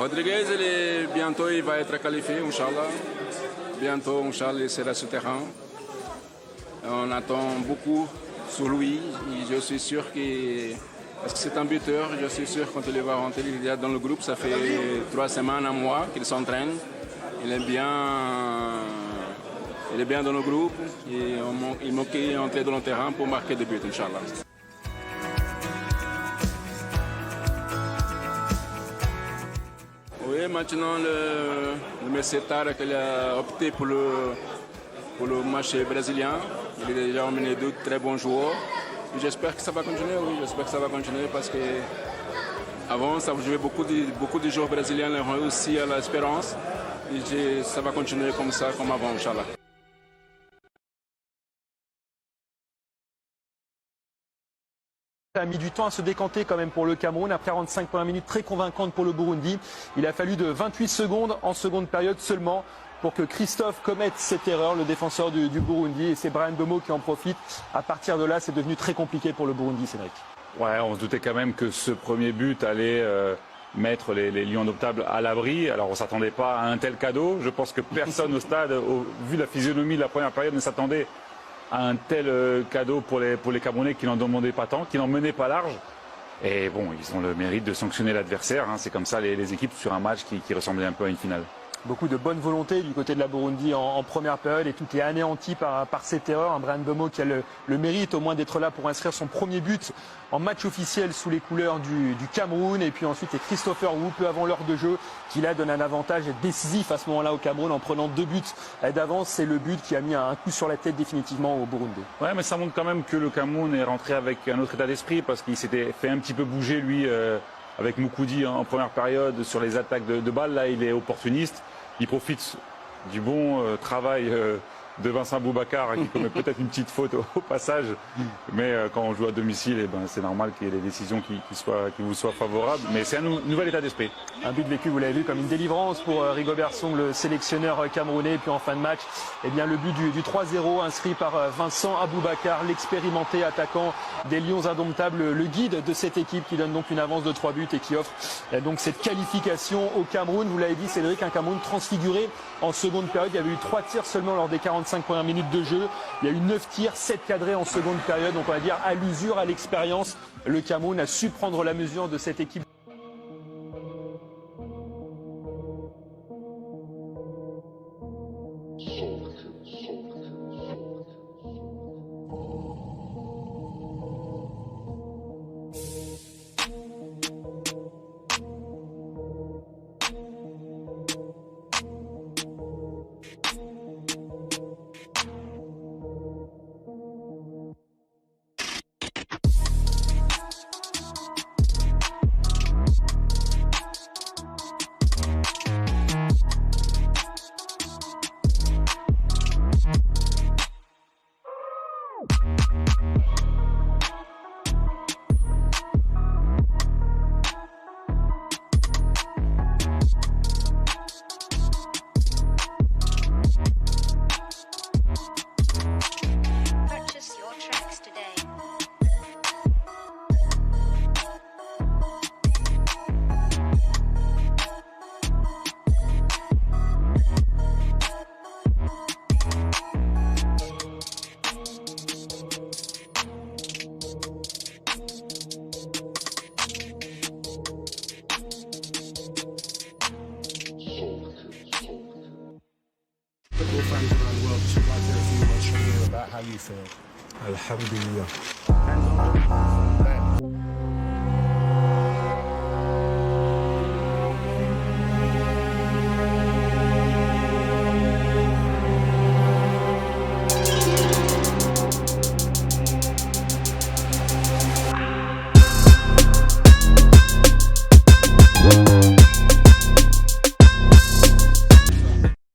Rodriguez, bientôt il va être qualifié, Inch'Allah. Bientôt, Inch'Allah, il sera sur le terrain. On attend beaucoup sur lui. Et je suis sûr que parce que c'est un buteur, je suis sûr quand il va rentrer il est dans le groupe, ça fait 3 semaines, un mois qu'il s'entraîne. Il est bien dans le groupe et il manque d'entrer dans le terrain pour marquer des buts, Inch'Allah. Oui, maintenant le Messi Tara qu'il a opté pour le match brésilien. Il a déjà emmené 2 très bons joueurs. J'espère que ça va continuer, oui, j'espère que ça va continuer parce que avant ça jouait beaucoup de joueurs brésiliens qui ont réussi à l'espérance. Et ça va continuer comme ça, comme avant, Inch'Allah. A mis du temps à se décanter quand même pour le Cameroun. Après 45 premières minutes très convaincantes pour le Burundi, il a fallu de 28 secondes en seconde période seulement pour que Christophe commette cette erreur, le défenseur du Burundi. Et c'est Bryan Mbeumo qui en profite. À partir de là, c'est devenu très compliqué pour le Burundi, Cédric. Ouais, on se doutait quand même que ce premier but allait mettre les Lions indomptables à l'abri. Alors on ne s'attendait pas à un tel cadeau. Je pense que personne au stade, vu la physionomie de la première période, ne s'attendait à un tel cadeau pour les Camerounais qui n'en demandaient pas tant, qui n'en menaient pas large. Et bon, ils ont le mérite de sanctionner l'adversaire. Hein. C'est comme ça les équipes sur un match qui ressemblait un peu à une finale. Beaucoup de bonne volonté du côté de la Burundi en première période et tout est anéanti par cette erreur. Un Bryan Mbeumo qui a le mérite au moins d'être là pour inscrire son premier but en match officiel sous les couleurs du Cameroun. Et puis ensuite, c'est Christopher Wu, peu avant l'heure de jeu, qui là donne un avantage décisif à ce moment-là au Cameroun en prenant 2 buts d'avance. C'est le but qui a mis un coup sur la tête définitivement au Burundi. Ouais, mais ça montre quand même que le Cameroun est rentré avec un autre état d'esprit parce qu'il s'était fait un petit peu bouger lui avec Moukoudi en première période sur les attaques de balles. Là, il est opportuniste. Il profite du bon travail de Vincent Boubacar qui commet peut-être une petite faute au passage. Mais quand on joue à domicile, eh ben, c'est normal qu'il y ait des décisions qui vous soient favorables. Mais c'est un nouvel état d'esprit. Un but vécu, vous l'avez vu, comme une délivrance pour Rigobert Song, le sélectionneur camerounais. Et puis en fin de match, eh bien, le but du 3-0 inscrit par Vincent Aboubacar, l'expérimenté attaquant des Lions indomptables, le guide de cette équipe qui donne donc une avance de 3 buts et qui offre donc cette qualification au Cameroun. Vous l'avez dit, Cédric, un Cameroun transfiguré en seconde période. Il y avait eu 3 tirs seulement lors des 45 premières minutes de jeu. Il y a eu 9 tirs, 7 cadrés en seconde période. Donc on va dire à l'usure, à l'expérience, le Cameroun a su prendre la mesure de cette équipe. Fans around the world, just would like to hear from you, Australia, about how you feel. Alhamdulillah.